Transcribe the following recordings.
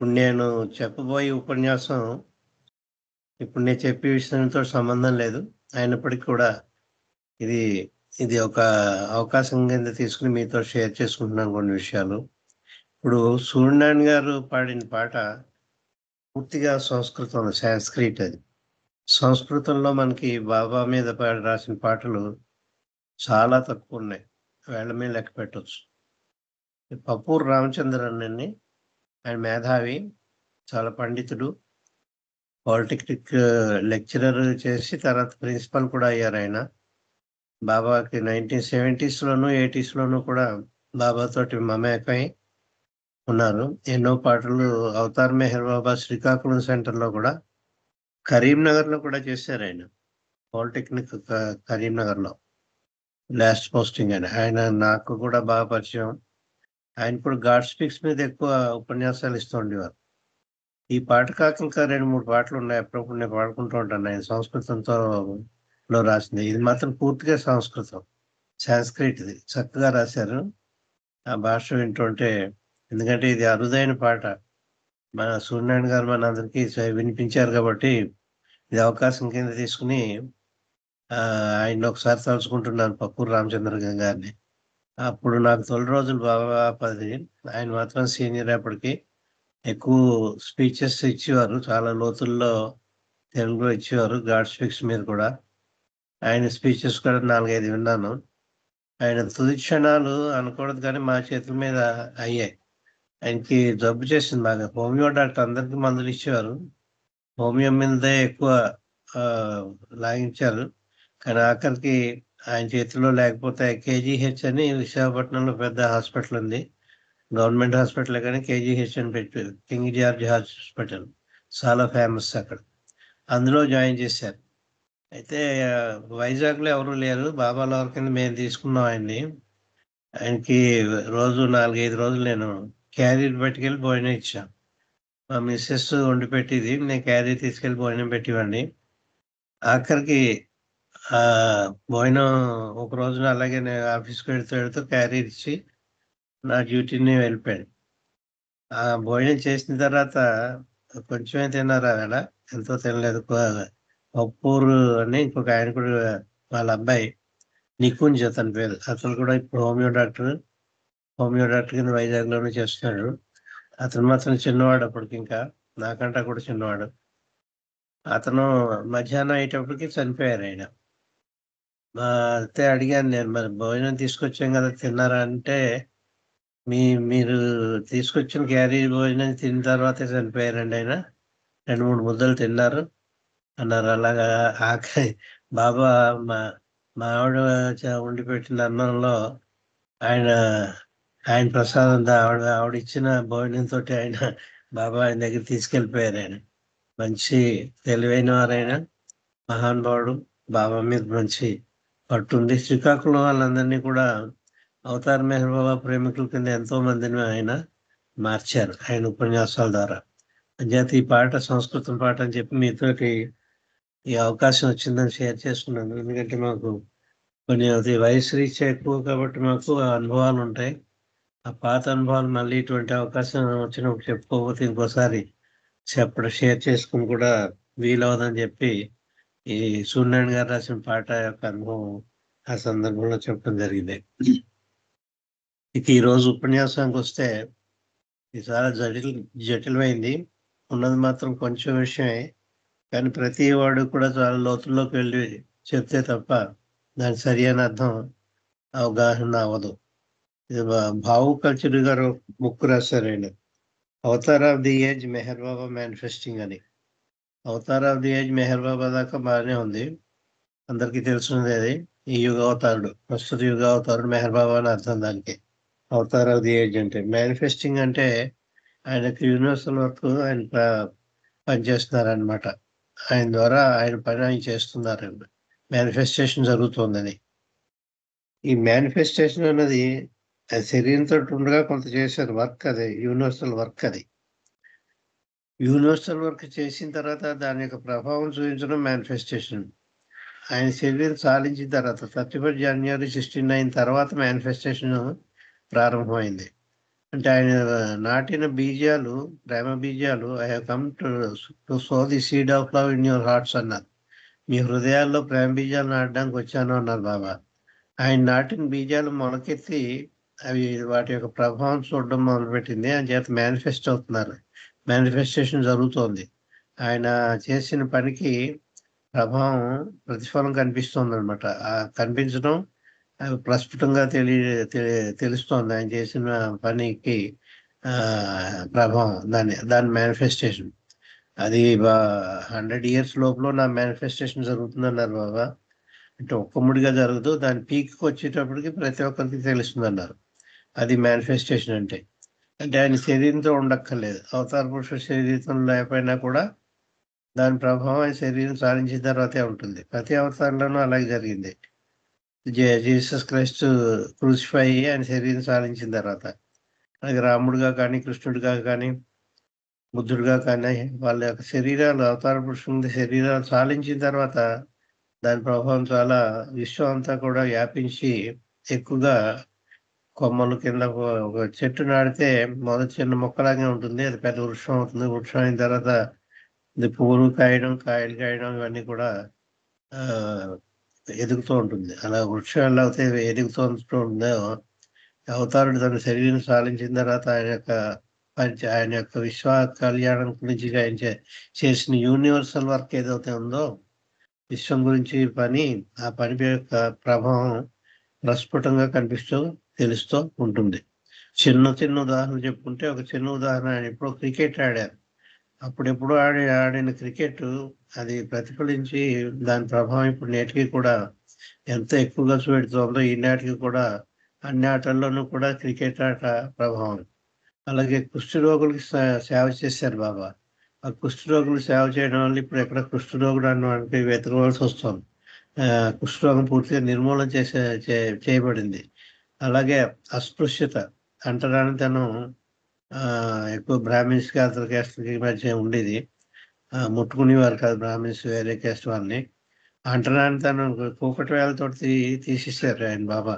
ఇప్పుడు నేను చెప్పబోయే ఉపన్యాసం ఇప్పుడు నేను చెప్పే విషయంతో సంబంధం లేదు. అయినప్పటికీ కూడా ఇది ఇది ఒక అవకాశం కింద తీసుకుని మీతో షేర్ చేసుకుంటున్నాను కొన్ని విషయాలు. ఇప్పుడు సూర్యనారాయణ గారు పాడిన పాట పూర్తిగా సంస్కృతంలో సాంస్క్రిట్ అది. సంస్కృతంలో మనకి బాబా మీద రాసిన పాటలు చాలా తక్కువ ఉన్నాయి. వేళ్ళ మీద లెక్క పెట్టొచ్చు. పప్పూరు రామచంద్రన్ అండి. ఆయన మేధావి, చాలా పండితుడు. పాలిటెక్నిక్ లెక్చరర్ చేసి తర్వాత ప్రిన్సిపల్ కూడా అయ్యారు ఆయన. బాబాకి 1970స్‌లోను, 80స్‌లోను కూడా బాబాతోటి మమేకమై ఉన్నారు. ఎన్నో పాటలు 'అవతార్ మెహర్ బాబా' శ్రీకాకుళం సెంటర్‌లో కూడా, కరీంనగర్‌లో కూడా చేశారాయన. పాలిటెక్నిక్ కరీంనగర్‌లో లాస్ట్ పోస్టింగ్ ఆయన. ఆయన నాకు కూడా బాగా పరిచయం. ఆయన కూడా గాడ్ స్పీక్స్ మీద ఎక్కువ ఉపన్యాసాలు ఇస్తూ ఉండేవారు. ఈ పాట కాక ఇంకా 2, 3 పాటలున్నాయి. అప్పుడప్పుడు నేను పాడుకుంటూ ఉంటాను. ఆయన సంస్కృతంలో రాసింది. ఇది మాత్రం పూర్తిగా సంస్కృతం. సాంస్క్రిట్ ఇది. చక్కగా రాశారు. ఆ భాష వింటుంటే, ఎందుకంటే ఇది అరుదైన పాట. మన సూర్యనారాయణ గారు మనందరికీ వినిపించారు కాబట్టి, ఇది అవకాశం కింద తీసుకొని ఆయన్ని ఒకసారి తలుచుకుంటున్నాను, పప్పూరి రామచంద్ర గారిని. అప్పుడు నాకు తొలి రోజులు బాగా 10. ఆయన మాత్రం సీనియర్ అప్పటికి. ఎక్కువ స్పీచెస్ ఇచ్చేవారు. చాలా లోతుల్లో తెలుగులో ఇచ్చేవారు. గాడ్ స్పీక్స్ మీద కూడా. ఆయన స్పీచెస్ కూడా 4, 5 విన్నాను. ఆయన తుది క్షణాలు అనకూడదు కానీ మా చేతుల మీద అయ్యాయి. ఆయనకి జబ్బు చేసింది బాగా. హోమియో డాక్టర్ అందరికి మందులు ఇచ్చేవారు. హోమియో మీదే ఎక్కువ ఆహ్, లాగించారు. కానీ ఆఖరికి ఆయన చేతిలో లేకపోతే కేజీహెచ్ అని విశాఖపట్నంలో పెద్ద హాస్పిటల్ ఉంది. గవర్నమెంట్ హాస్పిటలే కానీ కేజీహెచ్ అని పెట్టారు. King George hospital. చాలా ఫేమస్ అక్కడ. అందులో జాయిన్ చేశారు. అయితే వైజాగ్‌లో ఎవరు లేరు. బాబా లవర్ కింద మేము తీసుకున్నాం ఆయన్ని. ఆయనకి రోజు 4, 5 రోజులు నేను క్యారియర్ పట్టుకెళ్ళి భోజనం ఇచ్చా. మా మిసెస్ వండి పెట్టేది. నేను క్యారియర్ తీసుకెళ్ళి భోజనం పెట్టేవాడిని. ఆఖరికి భోజనం ఒక రోజున అలాగే నేను ఆఫీస్‌కి వెళ్తూ క్యారియర్ ఇచ్చి నా డ్యూటీని వెళ్ళిపోయాను. భోజనం చేసిన తర్వాత కొంచెమే తిన్నారు ఆవిడ. ఎంతో తినలేదు. పప్పూరు అని ఇంకొక ఆయన కూడా, వాళ్ళ అబ్బాయి నికుంజ్ అతని పేరు. అతను కూడా ఇప్పుడు హోమియో డాక్టర్ కింద వైజాగ్‌లోనే చేస్తున్నాడు. అతను మాత్రం చిన్నవాడు అప్పటికింకా. నాకంటే కూడా చిన్నవాడు. అతను మధ్యాహ్నం అయ్యేటప్పటికి చనిపోయారాయన. అయితే అడిగాను నేను, "మరి భోజనం తీసుకొచ్చాం గదా! తిన్నారా?" అంటే, మీరు తీసుకొచ్చిన క్యారేజ్ భోజనం తిన్న తర్వాతే చనిపోయారండి ఆయన. 2, 3 ముద్దలు తిన్నారు" అన్నారు. అలాగా ఆఖరి బాబా మా మా ఆవిడ వండిపెట్టిన అన్నంలో ఆయన ఆయన ప్రసాదం ఆవిడిచ్చిన భోజనంతోటి బాబా ఆయన దగ్గరికి తీసుకెళ్ళిపోయారాయన. మంచి తెలివైన వారాయన. మహానుభావుడు. బాబా మీద మంచి పట్టుంది. శ్రీకాకుళం వాళ్ళందరినీ కూడా అవతార్ మెహర్ బాబా ప్రేమికుల కింద ఎంతో మందిని ఆయన మార్చారు ఆయన ఉపన్యాసాల ద్వారా. అంచేత ఈ పాట సంస్కృతం పాట అని చెప్పి మీతోటి ఈ అవకాశం వచ్చిందని షేర్ చేసుకున్నాను. ఎందుకంటే మాకు కొన్ని అది వయసు రీత్యా ఎక్కువ కాబట్టి మాకు అనుభవాలుంటాయి. ఆ పాత అనుభవాలు మళ్ళీ ఇటువంటి అవకాశం వచ్చినప్పుడు చెప్పుకోకపోతే ఇంకోసారి షేర్ చేసుకొని కూడా వీలవ్వదని చెప్పి ఈ సూర్యనారాయణ గారు రాసిన పాట యొక్క అనుభవం ఆ సందర్భంలో చెప్పడం జరిగింది. ఇక ఈరోజు ఉపన్యాసానికొస్తే ఇది చాలా జటిలమైంది. ఉన్నది మాత్రం కొంచెం విషయమే. కానీ ప్రతి వాడు కూడా చాలా లోతుల్లోకి వెళ్ళి చెప్తే తప్ప దానికి సరియైన అర్థం అవగాహన అవ్వదు. ఇది భావు కల్చర్ గారు బుక్ రాశారాయన. 'Avatar of the Age Meher Baba manifesting' అని. 'Avatar of the Age Meher Baba' దాకా బానే ఉంది. అందరికీ తెలిసినదే అది. ఈ యుగావతారుడు. ప్రస్తుత యుగావతారుడు మెహర్ బాబా అని అర్థం దానికి. 'అవతార్ ఆఫ్ ది ఏజ్' అంటే. మేనిఫెస్టింగ్ అంటే ఆయనకి యూనివర్సల్ వర్క్ ఆయన పనిచేస్తున్నారనమాట. ఆయన ద్వారా ఆయన పని ఆయన చేస్తున్నారండి. మేనిఫెస్టేషన్ జరుగుతోందని. ఈ మేనిఫెస్టేషన్ అన్నది శరీరంతోటి ఉండగా కొంత చేశారు వర్క్ అది. యూనివర్సల్ వర్క్ అది. యూనివర్సల్ వర్క్ చేసిన తర్వాత దాని యొక్క ప్రభావం చూపించడం మేనిఫెస్టేషన్. ఆయన శరీరం సాధించిన తర్వాత 31 జనవరి 69 తర్వాత మేనిఫెస్టేషన్ ప్రారంభమైంది. అంటే ఆయన నాటిన బీజాలు, ప్రేమ బీజాలు, I have come to so the seed of love in your hearts అన్నారు. మీ హృదయాల్లో ప్రేమ బీజాలు నాటడానికి వచ్చాను అన్నారు బాబా. ఆయన నాటిన బీజాలు మొలకెత్తి అవి వాటి యొక్క ప్రభావం చూడడం మొదలుపెట్టింది. అని చేత మేనిఫెస్ట్ అవుతున్నారు, మేనిఫెస్టేషన్ జరుగుతోంది. ఆయన చేసిన పనికి ప్రభావం, ప్రతిఫలం కనిపిస్తుంది అనమాట. ఆ కనిపించడం ప్రస్ఫుటంగా తెలుస్తోంది ఆయన చేసిన పనికి ఆ ప్రభావం, దాని మేనిఫెస్టేషన్. అది 100 years లోపల నా మేనిఫెస్టేషన్ జరుగుతుందన్నారు బాబా. అంటే ఒక్కముడిగా జరగదు, దాని పీక్ వచ్చేటప్పటికి ప్రతి ఒక్కరికి తెలుస్తుంది అన్నారు. అది మేనిఫెస్టేషన్ అంటే. అంటే ఆయన శరీరంతో ఉండక్కర్లేదు, అవతార పురుష శరీరం లేకపోయినా కూడా దాని ప్రభావం ఆయన శరీరం సాధించిన తర్వాతే ఉంటుంది. ప్రతి అవతారంలోనూ అలాగే జరిగింది. జీసస్ క్రైస్ట్ క్రూసిఫై అయ్యి ఆయన శరీరం సాధించిన తర్వాత, అలాగే రాముడుగా కానీ, కృష్ణుడిగా కానీ, బుద్ధుడిగా కానీ, వాళ్ళ యొక్క శరీరాలు, అవతార పురుషుల శరీరాలు సాధించిన తర్వాత దాని ప్రభావం చాలా విశ్వం అంతా కూడా వ్యాపించి, ఎక్కువగా కొమ్మలు కింద ఒక చెట్టు నాటితే మొదటి చిన్న మొక్కలాగే ఉంటుంది, అది పెద్ద వృక్షం అవుతుంది. వృక్షం అయిన తర్వాత ఇది పువ్వులు కాయడం, కాయలు కాయడం, ఇవన్నీ కూడా ఆ ఎదుగుతూ ఉంటుంది. అలా వృక్షం ఎలా అయితే ఎదుగుతూ ఉంటుందో, అవతారుడు తన శరీరం సాధించిన తర్వాత ఆయన యొక్క విశ్వ కళ్యాణం గురించి ఆయన చేసిన యూనివర్సల్ వర్క్ ఏదైతే ఉందో, విశ్వం గురించి పని, ఆ పని యొక్క ప్రభావం ప్రస్ఫుటంగా కనిపిస్తూ తెలుస్తూ ఉంటుంది. చిన్న చిన్న ఉదాహరణ చెప్పుకుంటే, ఒక చిన్న ఉదాహరణ, ఆయన ఎప్పుడో క్రికెట్ ఆడారు. అప్పుడెప్పుడు ఆడిన క్రికెట్ అది ప్రతిఫలించి దాని ప్రభావం ఇప్పుడు నేటికి కూడా ఎంత ఎక్కువగా చూపెడుతుందో, ఈనాటికి కూడా అన్ని ఆటల్లోనూ కూడా క్రికెట్ ఆట ప్రభావం. అలాగే కుష్టి రోగులకి సేవ చేశారు బాబా. ఆ కుష్టి రోగులు సేవ చేయడం వల్ల ఇప్పుడు ఎక్కడ కుష్ఠరోగుడు అన్నవాడికి వెతకవలసి వస్తుంది. కుష్ఠరోగం పూర్తిగా నిర్మూలన చేయబడింది. అలాగే అస్పృశ్యత, అంటరానితనం ఎక్కువ బ్రాహ్మిన్స్ అతని క్యాస్ట్కి మధ్య ఉండేది. ముట్టుకునేవారు కాదు బ్రాహ్మిన్స్ వేరే క్యాస్ట్ వాళ్ళని. అంటరానితనం కూకటి వేలతోటి తీసేసారు ఆయన బాబా.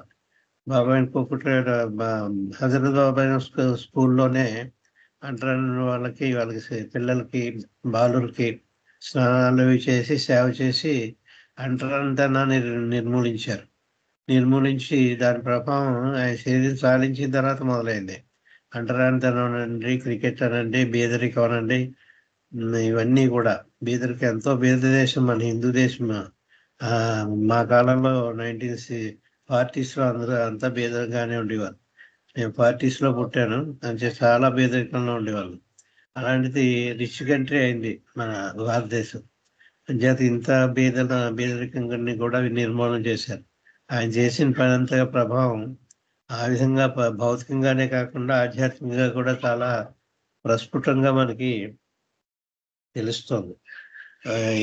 బాబాయ్ కూకటి హజరత్ బాబాయ్ స్కూల్లోనే అంటరాని వాళ్ళకి పిల్లలకి, బాలురికి స్నానాలు చేసి సేవ చేసి అంటరానితనాన్ని నిర్మూలించారు. నిర్మూలించి దాని ప్రభావం ఆయన శరీరం సాధించిన తర్వాత మొదలైంది. అంటరానితనం అనండి, క్రికెట్ అనండి, బీదరికం అనండి, ఇవన్నీ కూడా. బీదరికి ఎంతో బీద దేశం మన హిందూ దేశం. మా కాలంలో 1940s అందరూ అంతా బీదరికంగానే ఉండేవారు. నేను 40s పుట్టాను, అంటే చాలా బీదరికంలో ఉండేవాళ్ళు. అలాంటిది రిచ్ కంట్రీ అయింది మన భారతదేశం. అంచేత ఇంత బీదరికంగా కూడా నిర్మూలన చేశారు. ఆయన చేసిన పనంతగా ప్రభావం ఆ విధంగా భౌతికంగానే కాకుండా ఆధ్యాత్మికంగా కూడా చాలా ప్రస్ఫుటంగా మనకి తెలుస్తోంది.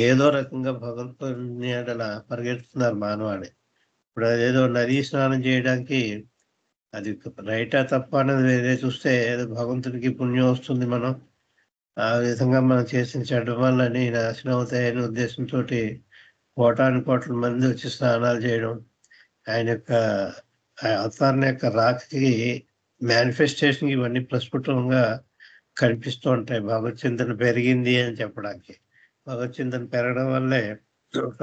ఏదో రకంగా భగవంతుని అలా పరిగెడుతున్నారు మానవాళి. ఇప్పుడు అదేదో నదీ స్నానం చేయడానికి అది రైటా తప్ప అనేది వేరే చూస్తే, ఏదో భగవంతుడికి పుణ్యం వస్తుంది, మనం ఆ విధంగా మనం చేసిన చెడ్డ వల్లని నాశనం అవుతాయనే ఉద్దేశంతో కోటాను కోట్ల మంది వచ్చి స్నానాలు చేయడం, ఆయన యొక్క అవతారణ యొక్క రాకకి మేనిఫెస్టేషన్ ఇవన్నీ ప్రస్ఫుటంగా కనిపిస్తూ ఉంటాయి. భగవత్ చింతన పెరిగింది అని చెప్పడానికి. భగవత్ చింతన పెరగడం వల్లే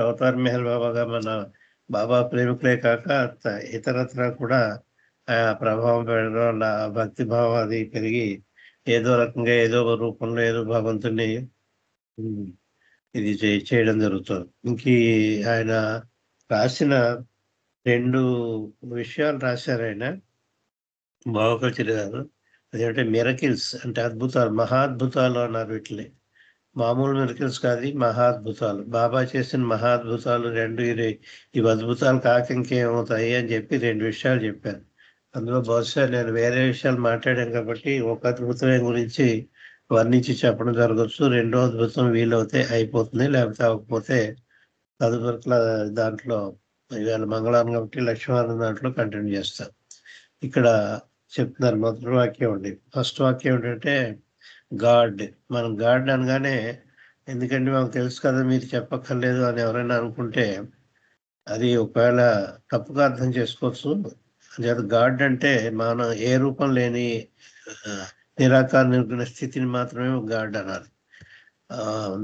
అవతార్ మెహర్ బాబాగా మన బాబా ప్రేమికులే కాక ఇతరత్ర కూడా ప్రభావం పెరగడం వల్ల భక్తి భావం అది పెరిగి ఏదో రకంగా, ఏదో రూపంలో, ఏదో భగవంతుని ఇది చేయడం జరుగుతుంది. ఇంక ఆయన రాసిన 2 విషయాలు రాశారు ఆయన, భావకల్చర్ గారు. అదేంటే మిరకిల్స్, అంటే అద్భుతాలు, మహాద్భుతాలు అన్నారు వీటిని. మామూలు మిరకిల్స్ కాదు, మహాద్భుతాలు. బాబా చేసిన మహాద్భుతాలు 2. ఇవి అద్భుతాలు కాక ఇంకేమవుతాయి అని చెప్పి 2 విషయాలు చెప్పారు. అందులో బహుశా నేను వేరే విషయాలు మాట్లాడాను కాబట్టి ఒక అద్భుతం గురించి వర్ణించి చెప్పడం జరగచ్చు. రెండో అద్భుతం వీలవుతే అయిపోతుంది, లేకపోతే అవ్వకపోతే తదుపరి దాంట్లో, ఇవాళ మంగళవారం కాబట్టి లక్ష్మీవారం దాంట్లో కంటిన్యూ చేస్తాం. ఇక్కడ చెప్తున్నారు మొదటి వాక్యం అండి. ఫస్ట్ వాక్యం ఏంటంటే గాడ్. మనం గాడ్ అనగానే, ఎందుకంటే మాకు తెలుసు కదా మీరు చెప్పక్కర్లేదు అని ఎవరైనా అనుకుంటే అది ఒకవేళ తప్పుగా అర్థం చేసుకోవచ్చు. గాడ్ అంటే మనం ఏ రూపం లేని నిరాకార నిర్గుణ స్థితిని మాత్రమే గాడ్ అనాలి.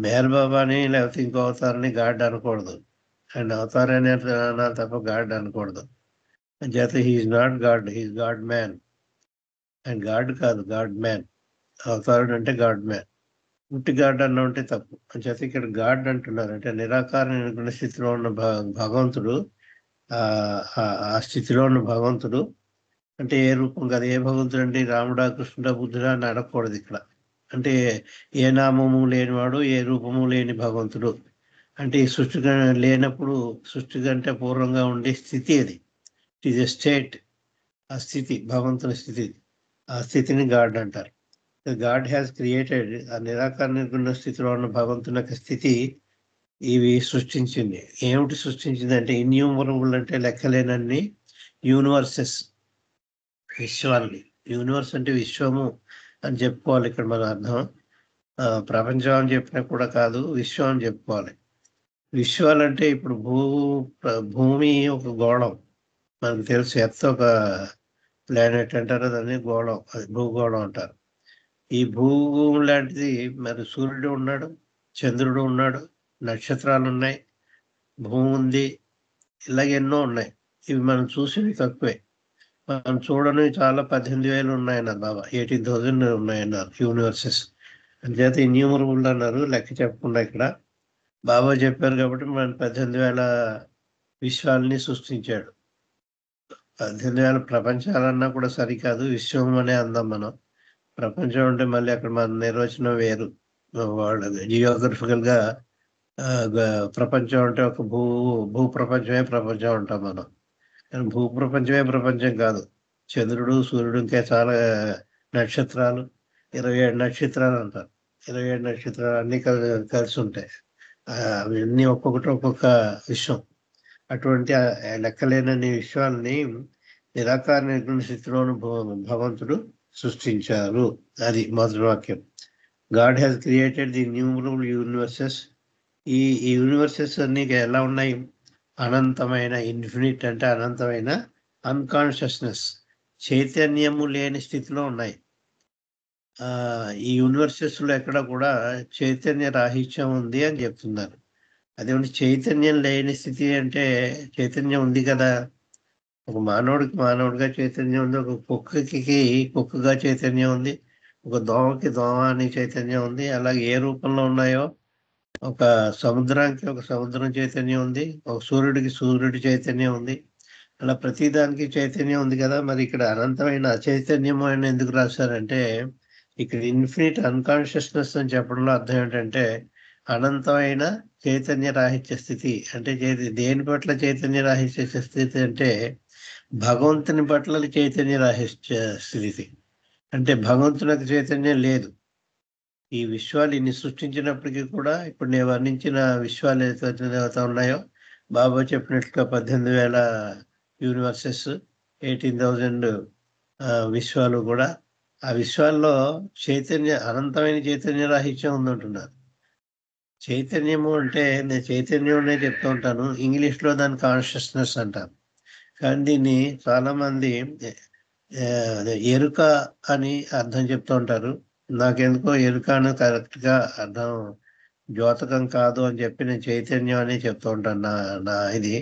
మెహర్ బాబాని లేకపోతే ఇంకో అవతారాన్ని గాడ్ అనకూడదు. అండ్ అవతారాన్ని అనాలి తప్ప గాడ్ అనకూడదు. చేత he is not God, he is God man. And God కాదు, గాడ్ మ్యాన్. అవతారుడు అంటే గాడ్ మ్యాన్. ఉట్టి గాడ్ అన్న ఉంటే తప్పు. చేత ఇక్కడ గాడ్ అంటున్నారు అంటే నిరాకార నిర్గుణ స్థితిలో ఉన్న భగవంతుడు. ఆ స్థితిలో ఉన్న భగవంతుడు అంటే ఏ రూపం కాదు. ఏ భగవంతుడు అంటే రాముడా, కృష్ణుడా, బుద్ధుడా అని అడగకూడదు ఇక్కడ. అంటే ఏ నామము లేనివాడు, ఏ రూపము లేని భగవంతుడు అంటే ఈ సృష్టి లేనప్పుడు సృష్టి కంటే పూర్వంగా ఉండే స్థితి అది. It is a state. ఆ స్థితి భగవంతుని స్థితి. ఆ స్థితిని గాడ్ అంటారు. God has created. ఆ నిరాకార నిర్గుణ స్థితిలో ఉన్న భగవంతుని యొక్క స్థితి ఇవి సృష్టించింది. ఏమిటి సృష్టించింది అంటే ఇన్యూమరబుల్ అంటే లెక్కలేనన్ని యూనివర్సెస్, విశ్వాన్ని. యూనివర్స్ అంటే విశ్వము అని చెప్పుకోవాలి ఇక్కడ మన అర్థం. ప్రపంచం అని చెప్పినా కూడా కాదు, విశ్వం అని చెప్పుకోవాలి. విశ్వాలంటే ఇప్పుడు భూమి ఒక గోళం, మనకు తెలుసు. ఎర్త్ ఒక ప్లానెట్ అంటారు, దాన్ని గోళం, అది భూగోళం అంటారు. ఈ భూమి లాంటిది మరి సూర్యుడు ఉన్నాడు, చంద్రుడు ఉన్నాడు, నక్షత్రాలు ఉన్నాయి, భూమి ఉంది, ఇలాగ ఎన్నో ఉన్నాయి. ఇవి మనం చూసినవి తక్కువే. మనం చూడని చాలా 18,000 ఉన్నాయన్నారు బాబా. 18,000 ఉన్నాయన్నారు యూనివర్సెస్. అంచేత ఇన్యూమరబుల్ అన్నారు, లెక్క చెప్పకుండా. ఇక్కడ బాబా చెప్పారు కాబట్టి మనం 18,000 విశ్వాలని సృష్టించాడు. 18,000 ప్రపంచాలన్నా కూడా సరికాదు, విశ్వం అనే అందాం మనం. ప్రపంచం అంటే మళ్ళీ అక్కడ మన నిర్వచనం వేరు. వాళ్ళది జియోగ్రఫికల్ గా ప్రపంచం అంటే ఒక భూ ప్రపంచమే ప్రపంచం అంటాం మనం. కానీ భూ ప్రపంచమే ప్రపంచం కాదు. చంద్రుడు, సూర్యుడు, ఇంకా చాలా నక్షత్రాలు, 27 నక్షత్రాలు అంటారు. 27 నక్షత్రాలు అన్ని కలిసి ఉంటాయి. అవన్నీ ఒక్కొక్కటి ఒక్కొక్క విశ్వం. అటువంటి లెక్కలేనన్ని విశ్వాలని నిరాకార నిర్గుణ స్థితిలోని భగవంతుడు సృష్టించారు. అది మొదటి వాక్యం. God has created the innumerable universes. ఈ యూనివర్సెస్ అన్ని ఎలా ఉన్నాయి? అనంతమైన, ఇన్ఫినిట్ అంటే అనంతమైన అన్కాన్షియస్నెస్, చైతన్యము లేని స్థితిలో ఉన్నాయి. ఈ యూనివర్సెస్ లో ఎక్కడ కూడా చైతన్య రాహిత్యం ఉంది అని చెప్తున్నారు. అదేమిటి చైతన్యం లేని స్థితి అంటే? చైతన్యం ఉంది కదా. ఒక మానవుడికి మానవుడిగా చైతన్యం ఉంది, ఒక కుక్కకి కుక్కగా చైతన్యం ఉంది, ఒక దోమకి దోమ అని చైతన్యం ఉంది. అలాగే ఏ రూపంలో ఉన్నాయో, ఒక సముద్రానికి ఒక సముద్రం చైతన్యం ఉంది, ఒక సూర్యుడికి సూర్యుడి చైతన్యం ఉంది. అలా ప్రతిదానికి చైతన్యం ఉంది కదా. మరి ఇక్కడ అనంతమైన అచైతన్యం అని ఎందుకు రాశారంటే, ఇక్కడ ఇన్ఫినిట్ అన్కాన్షియస్నెస్ అని చెప్పడంలో అర్థం ఏంటంటే అనంతమైన చైతన్య రాహిత్య స్థితి. అంటే దేని పట్ల చైతన్య రాహిత్య స్థితి అంటే భగవంతుని పట్ల చైతన్య రాహిత్య స్థితి. అంటే భగవంతునికి చైతన్యం లేదు. ఈ విశ్వాలు ఇన్ని సృష్టించినప్పటికీ కూడా ఇప్పుడు నేను వర్ణించిన విశ్వాలు ఏదైతే ఉన్నాయో, బాబా చెప్పినట్లుగా 18,000 యూనివర్సెస్, 18,000 విశ్వాలు కూడా, ఆ విశ్వాల్లో చైతన్య, అనంతమైన చైతన్య రాహిత్యం ఉందంటున్నారు. చైతన్యము అంటే నేను చైతన్యం అనే చెప్తూ ఉంటాను, ఇంగ్లీష్లో దాన్ని కాన్షియస్నెస్ అంటాను. కానీ దీన్ని చాలా మంది ఎరుక అని అర్థం చెప్తూ ఉంటారు. నాకెందుకో ఎరుక అని కరెక్ట్గా అర్థం ద్యోతకం కాదు అని చెప్పి నేను చైతన్యం అని చెప్తూ ఉంటాను నా ఇది.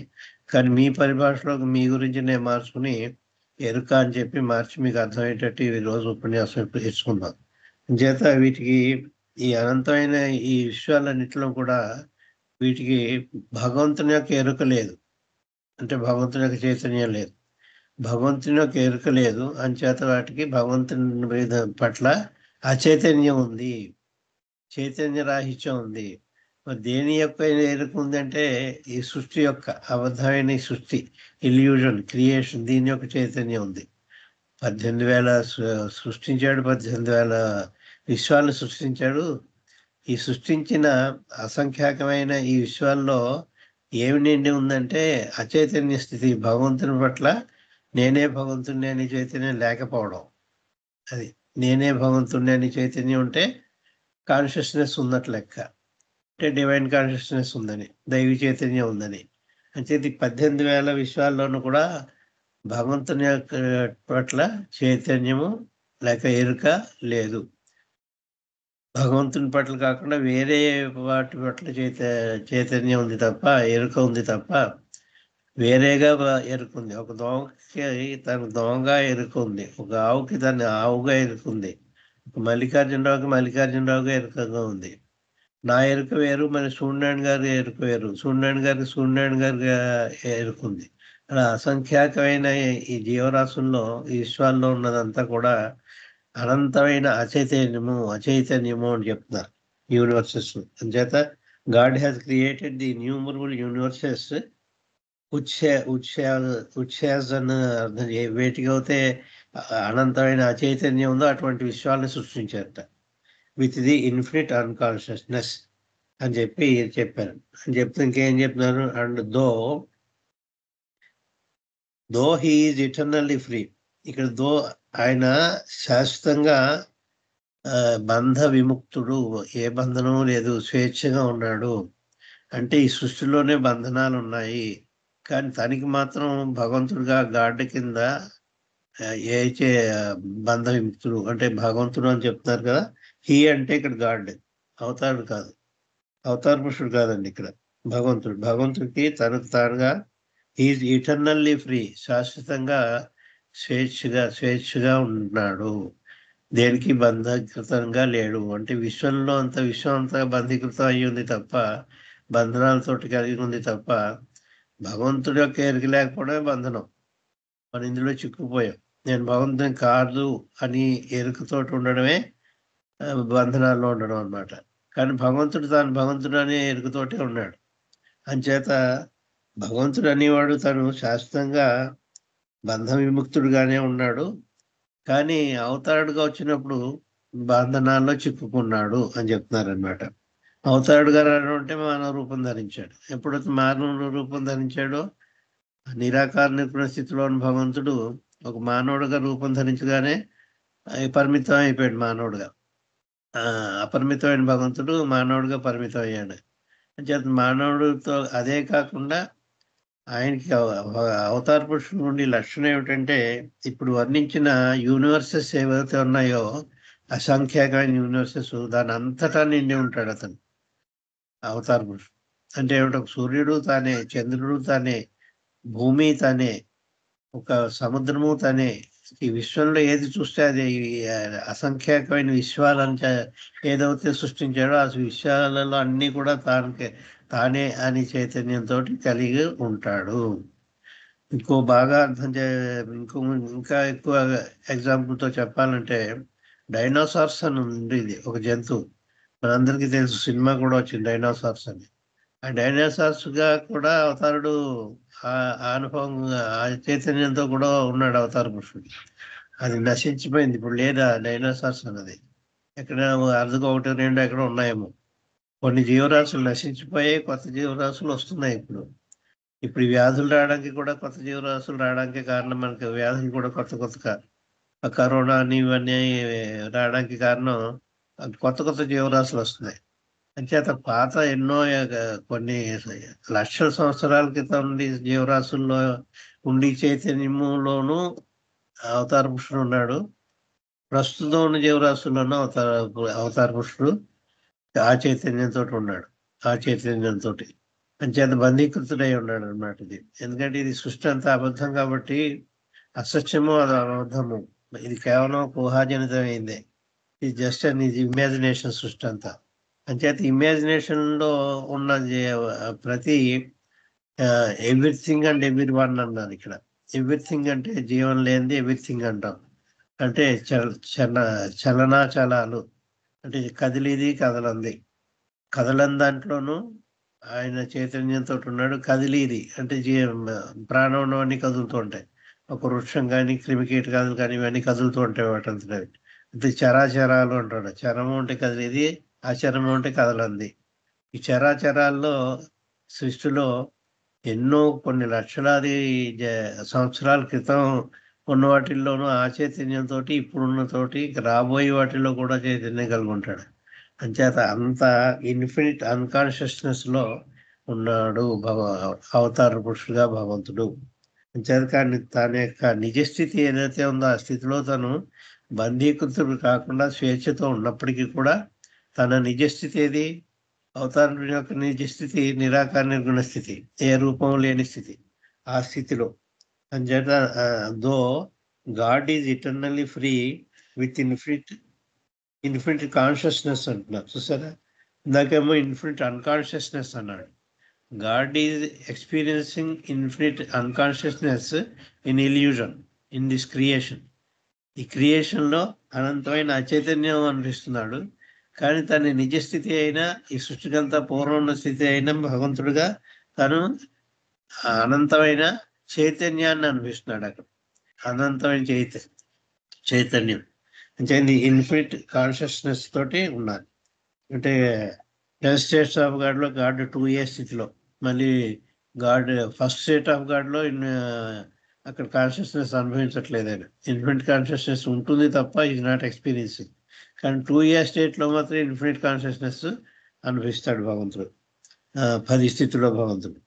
కానీ మీ పరిభాషలో మీ గురించి నేను మార్చుకుని ఎరుక అని చెప్పి మార్చి మీకు అర్థమయ్యేటట్టు ఈ రోజు ఉపన్యాసం ఇచ్చుకుందాం. చేత వీటికి ఈ అనంతమైన ఈ విషయాలన్నింటిలో కూడా వీటికి భగవంతుని యొక్క ఎరుక లేదు. అంటే భగవంతుని యొక్క చైతన్యం లేదు, భగవంతుని యొక్క ఎరుక లేదు. అంచేత వాటికి భగవంతుని మీద పట్ల అచైతన్యం ఉంది, చైతన్య రాహిత్యం ఉంది. మరి దేని యొక్క ఎరుక ఉందంటే ఈ సృష్టి యొక్క అబద్ధమైన ఈ సృష్టి, ఇల్యూజన్, క్రియేషన్, దీని యొక్క చైతన్యం ఉంది. 18,000 సృష్టించాడు, 18,000 విశ్వాలను సృష్టించాడు. ఈ సృష్టించిన అసంఖ్యాకమైన ఈ విశ్వాల్లో ఏమి నిండి ఉందంటే అచైతన్య స్థితి. భగవంతుని పట్ల నేనే భగవంతుడిని అని చైతన్యం లేకపోవడం. అది నేనే భగవంతుడిని అని చైతన్యం ఉంటే కాన్షియస్నెస్ ఉన్నట్లు లెక్క. అంటే డివైన్ కాన్షియస్నెస్ ఉందని, దైవ చైతన్యం ఉందని. అంటే 18,000 విశ్వాల్లోనూ కూడా భగవంతుని యొక్క పట్ల చైతన్యము లేక ఎరుక లేదు. భగవంతుని పట్ల కాకుండా వేరే వాటి పట్ల చైతన్యం ఉంది తప్ప, ఎరుక ఉంది తప్ప వేరేగా ఎరుకుంది. ఒక దోమకి తన దోమగా ఎరుకుంది. ఒక ఆవుకి తన ఆవుగా ఎరుకుంది. ఒక మల్లికార్జునరావుకి మల్లికార్జునరావుగా ఎరుకగా ఉంది. నా ఎరుక వేరు, మరి సూర్యనారాయణ గారి ఎరుక వేరు. సూర్యనారాయణ గారిగా ఎరుకుంది. అలా అసంఖ్యాకమైన ఈ జీవరాశుల్లో, ఈ విశ్వాల్లో ఉన్నదంతా కూడా అనంతమైన అచైతన్యము అని చెప్తున్నారు యూనివర్సెస్. అంచేత God has created the numerable universes ఉచ్ఛ్యాస్ అని అర్థం. వేటికైతే అనంతమైన అచైతన్యం ఉందో అటువంటి విశ్వాన్ని సృష్టించారట. విత్ ది ఇన్ఫినిట్ అన్కాన్షియస్నెస్ అని చెప్పారు. అని చెప్తే ఇంకేం చెప్తున్నారు? And though he is eternally free. ఇక్కడ ఆయన శాశ్వతంగా బంధ విముక్తుడు, ఏ బంధనము లేదు, స్వేచ్ఛగా ఉన్నాడు. అంటే ఈ సృష్టిలోనే బంధనాలు ఉన్నాయి, కానీ తనకి మాత్రం భగవంతుడిగా గాడ్ కింద ఏచే బంధ విముక్తుడు. అంటే భగవంతుడు అని చెప్తున్నారు కదా. హీ అంటే ఇక్కడ గాడ్, అవతారుడు కాదు, అవతార పురుషుడు కాదండి ఇక్కడ. భగవంతుడికి తనకు తానుగా ఈజ్ ఇటర్నల్లీ ఫ్రీ, శాశ్వతంగా స్వేచ్ఛగా ఉన్నాడు. దేనికి బంధకృతంగా లేడు. అంటే విశ్వం అంతా బంధీకృతం అయి ఉంది తప్ప, బంధనాలతోటి కలిగి ఉంది తప్ప, భగవంతుడి యొక్క ఎరుక లేకపోవడమే బంధనం. మనం ఇందులో చిక్కుపోయాం. నేను భగవంతుని కాదు అని ఎరుకతోటి ఉండడమే బంధనాల్లో ఉండడం అన్నమాట. కానీ భగవంతుడు అనే ఎరుకతోటే ఉన్నాడు. అంచేత భగవంతుడు అనేవాడు తను శాశ్వతంగా బంధ విముక్తుడుగానే ఉన్నాడు. కానీ అవతారుడుగా వచ్చినప్పుడు బంధనాల్లో చిక్కుకున్నాడు అని చెప్తున్నారనమాట. అవతారుడుగా రావడం అంటే మానవ రూపం ధరించాడు. ఎప్పుడైతే మానవ రూపం ధరించాడో, నిరాకార నిర్గుణ స్థితిలోని భగవంతుడు ఒక మానవుడిగా రూపం ధరించగానే పరిమితం అయిపోయాడు మానవుడిగా. అపరిమితమైన భగవంతుడు మానవుడిగా పరిమితం అయ్యాడు. అంచేత మానవుడితో అదే కాకుండా ఆయనకి అవతార పురుషుడు నుండి లక్షణం ఏమిటంటే, ఇప్పుడు వర్ణించిన యూనివర్సెస్ ఏవైతే ఉన్నాయో, అసంఖ్యాకమైన యూనివర్సెస్, దాని అంతటా నిండి ఉంటాడు అతను అవతార పురుషుడు. అంటే ఏమిటి? ఒక సూర్యుడు తానే, చంద్రుడు తానే, భూమి తానే, ఒక సముద్రము తానే. ఈ విశ్వంలో ఏది చూస్తే అది అసంఖ్యాకమైన విశ్వాలని ఏదైతే సృష్టించాడో ఆ విశ్వాలలో అన్నీ కూడా తానే అని చైతన్యంతో కలిగి ఉంటాడు. బాగా ఇంకా ఎక్కువ ఎగ్జాంపుల్తో చెప్పాలంటే, డైనోసార్స్ అని ఉండేది ఒక జంతువు. మనందరికీ తెలుసు, సినిమా కూడా వచ్చింది డైనోసార్స్ అని. ఆ డైనోసార్స్గా కూడా అవతారుడు ఆ అనుభవం, ఆ చైతన్యంతో కూడా ఉన్నాడు అవతార పురుషుడు. అది నశించిపోయింది, ఇప్పుడు లేదా డైనోసార్స్ అన్నది. ఎక్కడ అరుదుగా 1, 2 ఎక్కడ ఉన్నాయేమో. కొన్ని జీవరాశులు నశించిపోయాయి, కొత్త జీవరాశులు వస్తున్నాయి. ఇప్పుడు వ్యాధులు రావడానికి కూడా, కొత్త జీవరాశులు రావడానికి కారణం, మనకి వ్యాధులు కూడా కొత్త కరోనా అని ఇవన్నీ రావడానికి కారణం కొత్త జీవరాశులు వస్తున్నాయి. అంచేత పాత ఎన్నో కొన్ని లక్షల సంవత్సరాల క్రితం ఉండి జీవరాశుల్లో ఉండి చైతన్యములోనూ అవతార పురుషుడు ఉన్నాడు. ప్రస్తుతం ఉన్న జీవరాశుల్లోనూ అవతార పురుషుడు ఆ చైతన్యంతో ఉన్నాడు. ఆ చైతన్యంతో అంచేత బంధీకృతుడై ఉన్నాడు అన్నమాట ఇది. ఎందుకంటే ఇది సృష్టి అంతా అబద్ధం కాబట్టి, అసత్యము అది అబద్ధము, ఇది కేవలం ఊహాజనితమైందే. ఇది జస్ట్ అని ఇమాజినేషన్ సృష్టి అంతా. అంచేత ఇమాజినేషన్లో ఉన్న ప్రతి ఎవ్రీథింగ్ అండ్ ఎవ్రీ వన్ అన్నారు ఇక్కడ. ఎవ్రీథింగ్ అంటే జీవం లేనిది ఎవ్రీథింగ్ అంటాం. అంటే చలనాచలాలు, అంటే కదిలిది కదలంది. కదలని దాంట్లోనూ ఆయన చైతన్యంతో ఉన్నాడు. కదిలిది అంటే ప్రాణం ఉన్నవన్నీ కదులుతూ ఉంటాయి. ఒక వృక్షం కానీ, క్రిమికీటకాలు కానీ, ఇవన్నీ కదులుతూ ఉంటాయి వాటంతటవి. అంటే చరాచరాలు అంటాడు. చరము అంటే కదిలిది, అచరము అంటే కదలంది. ఈ చరాచరాల్లో సృష్టిలో ఎన్నో కొన్ని లక్షలాది సంవత్సరాల క్రితం ఉన్న వాటిల్లోనూ ఆ చైతన్యంతో, ఇప్పుడున్నతోటి రాబోయే వాటిల్లో కూడా చైతన్యం కలిగి ఉంటాడు. అంచేత అంత ఇన్ఫినిట్ అన్కాన్షియస్నెస్లో ఉన్నాడు అవతార పురుషుడుగా భగవంతుడు. అంచేత కానీ తన యొక్క నిజస్థితి ఏదైతే ఉందో ఆ స్థితిలో తను బంధీకృతుడు కాకుండా స్వేచ్ఛతో ఉన్నప్పటికీ కూడా తన నిజస్థితి ఏది? అవతారుడి యొక్క నిజస్థితి నిరాకార నిర్గుణ స్థితి, ఏ రూపం లేని స్థితి. ఆ స్థితిలో అంచేత దో God is eternally free with infinite consciousness అంటున్నారు చూసారా. ఇందాకేమో ఇన్ఫినిట్ అన్కాన్షియస్నెస్ అన్నాడు. God is experiencing infinite unconsciousness in illusion in this creation. ఈ క్రియేషన్లో అనంతమైన అచైతన్యం అనిపిస్తున్నాడు. కానీ తన నిజస్థితి అయినా ఈ సృష్టికంతా పూర్వం ఉన్న స్థితి అయినా భగవంతుడుగా తను అనంతమైన చైతన్యాన్ని అనిపిస్తున్నాడు. అక్కడ అనంతమైన చైతన్యం అంటే ఇన్ఫినిట్ కాన్షియస్నెస్ తోటి ఉన్నారు. అంటే 10 స్టేట్స్ ఆఫ్ గాడ్లో గాడ్ 2A స్థితిలో, మళ్ళీ గాడ్ ఫస్ట్ స్టేట్ ఆఫ్ గాడ్లో అక్కడ కాన్షియస్నెస్ అనుభవించట్లేదు. ఆయన ఇన్ఫినిట్ కాన్షియస్నెస్ ఉంటుంది తప్ప ఈజ్ నాట్ ఎక్స్పీరియన్సింగ్. కానీ 2A స్టేట్లో మాత్రం ఇన్ఫినిట్ కాన్షియస్నెస్ అనుభవిస్తాడు భగవంతుడు 10 స్థితిలో భగవంతుడు.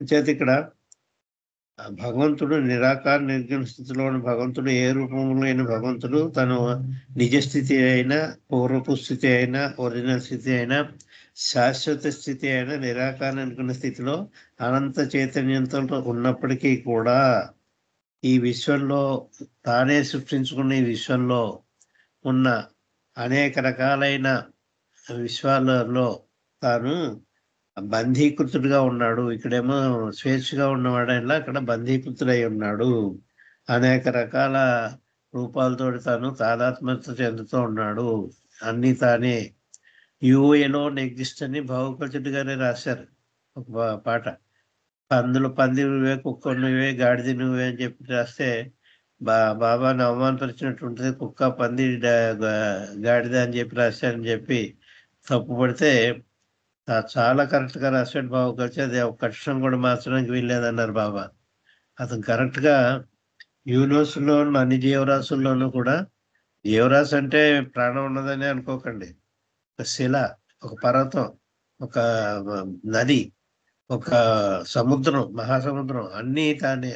చేతి ఇక్కడ భగవంతుడు నిరాకార నిర్గుణ స్థితిలో ఉన్న భగవంతుడు, ఏ రూపంలో అయిన భగవంతుడు తను నిజస్థితి అయినా, పూర్వపు స్థితి అయినా, ఒరిజినల్ స్థితి అయినా, శాశ్వత స్థితి అయినా, నిరాకార నిర్గుణ స్థితిలో అనంత చైతన్యంతో ఉన్నప్పటికీ కూడా ఈ విశ్వంలో తానే సృష్టించుకున్న ఈ విశ్వంలో ఉన్న అనేక రకాలైన విశ్వాలలో తాను బంధీకృతుడుగా ఉన్నాడు. ఇక్కడేమో స్వేచ్ఛగా ఉన్నవాడైనా అక్కడ బంధీకృతుడై ఉన్నాడు. అనేక రకాల రూపాలతో తాను తాదాత్మ్యత చెందుతూ ఉన్నాడు. అన్నీ తానే. యు ఎలోన్ ఎగ్జిస్ట్ అని భావుకల్చుడు గారే రాశారు ఒక పాట. అందులో పంది నువ్వే, కుక్క నువ్వే, గాడిద నువ్వే అని చెప్పి రాస్తే బాబాని అవమానపరిచినట్టు ఉంటుంది. కుక్క, పంది, గాడిద అని చెప్పి రాశారని చెప్పి తప్పు పడితే చాలా కరెక్ట్గా రాశాడు బాబు. కలిసి అది ఒక కష్టం కూడా మార్చడానికి వీల్లేదన్నారు బాబా. అతను కరెక్ట్గా యూనివర్స్లో ఉన్న అన్ని జీవరాశుల్లోనూ కూడా, జీవరాశి అంటే ప్రాణం ఉన్నదని అనుకోకండి, ఒక శిల, ఒక పర్వతం, ఒక నది, ఒక సముద్రం, మహాసముద్రం, అన్నీ తానే.